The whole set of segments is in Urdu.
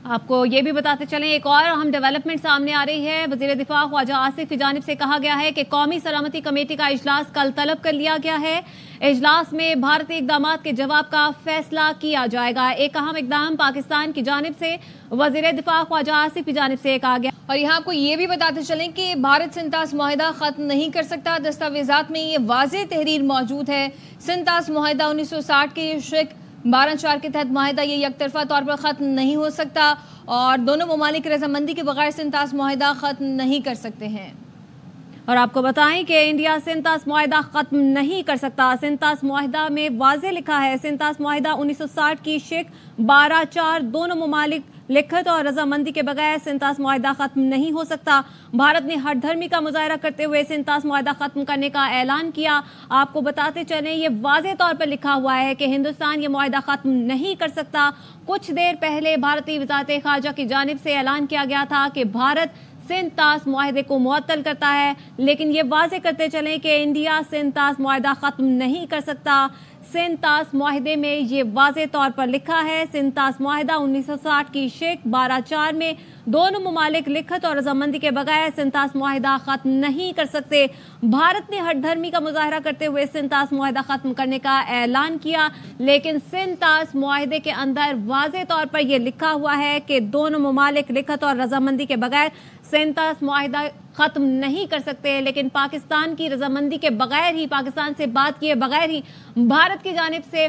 آپ کو یہ بھی بتاتے چلیں ایک اور اہم ڈیولپمنٹ سامنے آ رہی ہے۔ وزیر دفاع خواجہ آصف کی جانب سے کہا گیا ہے کہ قومی سلامتی کمیٹی کا اجلاس کل طلب کر لیا گیا ہے۔ اجلاس میں بھارتی اقدامات کے جواب کا فیصلہ کیا جائے گا۔ ایک اہم اقدام پاکستان کی جانب سے وزیر دفاع خواجہ آصف کی جانب سے کہا گیا۔ اور یہاں آپ کو یہ بھی بتاتے چلیں کہ بھارت سنتاس معاہدہ ختم نہیں کر سکتا۔ دستاویزات میں یہ واضح تحریر موجود ہے۔ سنتاس معاہدہ 1960 کے شق 12(4) کے تحت معاہدہ یہ یک طرفہ طور پر ختم نہیں ہو سکتا اور دونوں ممالک رضامندی کے بغیر سنتاس معاہدہ ختم نہیں کر سکتے ہیں۔ اور آپ کو بتائیں کہ انڈیا سنتاس معاہدہ ختم نہیں کر سکتا۔ سنتاس معاہدہ میں واضح لکھا ہے سنتاس معاہدہ 1960 کی شق 12(4) دونوں ممالک لکھت اور رضامندی کے بغیر سنتاس معاہدہ ختم نہیں ہو سکتا۔ بھارت نے ہٹ دھرمی کا مظاہرہ کرتے ہوئے سنتاس معاہدہ ختم کرنے کا اعلان کیا۔ آپ کو بتاتے چلیں یہ واضح طور پر لکھا ہوا ہے کہ ہندوستان یہ معاہدہ ختم نہیں کر سکتا۔ کچھ دیر پہلے بھارتی وزارت خارجہ کی جانب سے اعلان کیا گیا تھا کہ بھارت سنتاس معاہدے کو معطل کرتا ہے، لیکن یہ واضح کرتے چلیں کہ انڈیا سنتاس معاہدہ ختم نہیں کر سکتا۔ سنتاس معاہدے میں یہ واضح طور پر لکھا ہے سنتاس معاہدہ 1960 کی شق 12(4) میں دونوں ممالک لکھت اور رضامندی کے بغیر سنتاس معاہدہ ختم نہیں کر سکتے۔ بھارت نے ہٹ دھرمی کا مظاہرہ کرتے ہوئے سنتاس معاہدہ ختم کرنے کا اعلان کیا، لیکن سنتاس معاہدے کے اندر واضح طور پر یہ لکھا ہوا ہے کہ دونوں ممالک لکھت اور رضامندی کے بغیر سنتاس معاہدہ ختم نہیں کر سکتے، لیکن پاکستان کی رضامندی کے بغیر ہی، پاکستان سے بات کیے بغیر ہی بھارت کی جانب سے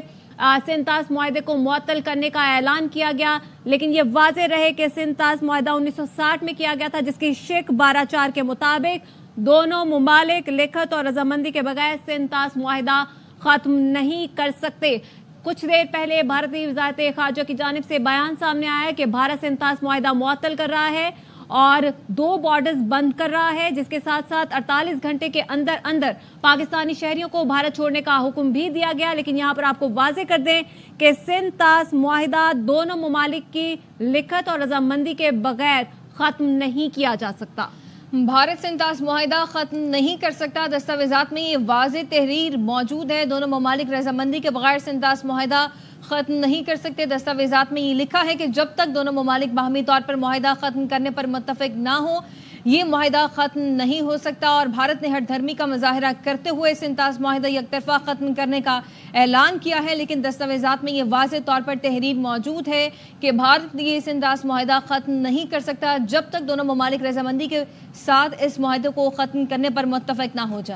سنتاس معاہدے کو معطل کرنے کا اعلان کیا گیا۔ لیکن یہ واضح رہے کہ سنتاس معاہدہ 1960 میں کیا گیا تھا، جس کی شق 12(4) کے مطابق دونوں ممالک لکھت اور رضامندی کے بغیر سنتاس معاہدہ ختم نہیں کر سکتے۔ کچھ دیر پہلے بھارتی وزارت خارجہ کی جانب سے بیان سامنے آیا ہے کہ بھارت سنتاس معاہدہ معطل کر رہا ہے اور 2 بارڈرز بند کر رہا ہے، جس کے ساتھ ساتھ 48 گھنٹے کے اندر اندر پاکستانی شہریوں کو بھارت چھوڑنے کا حکم بھی دیا گیا۔ لیکن یہاں پر آپ کو واضح کر دیں کہ سنتاس معاہدہ دونوں ممالک کی لکھت اور رضامندی کے بغیر ختم نہیں کیا جا سکتا۔ بھارت سنتاس معاہدہ ختم نہیں کر سکتا۔ دستاویزات میں یہ واضح تحریر موجود ہے دونوں ممالک رضامندی کے بغیر سنتاس معاہدہ ختم نہیں کر سکتے۔ دستاویزات میں یہ لکھا ہے کہ جب تک دونوں ممالک باہمی طور پر معاہدہ ختم کرنے پر متفق نہ ہوں یہ معاہدہ ختم نہیں ہو سکتا، اور بھارت نے ہٹ دھرمی کا مظاہرہ کرتے ہوئے سنتاس معاہدہ یک طرفہ ختم کرنے کا اعلان کیا ہے، لیکن دستاویزات میں یہ واضح طور پر تحریر موجود ہے کہ بھارت یہ سنتاس معاہدہ ختم نہیں کر سکتا جب تک دونوں ممالک رضامندی کے ساتھ اس معاہدے کو ختم کرنے پر متفق نہ ہو جائے۔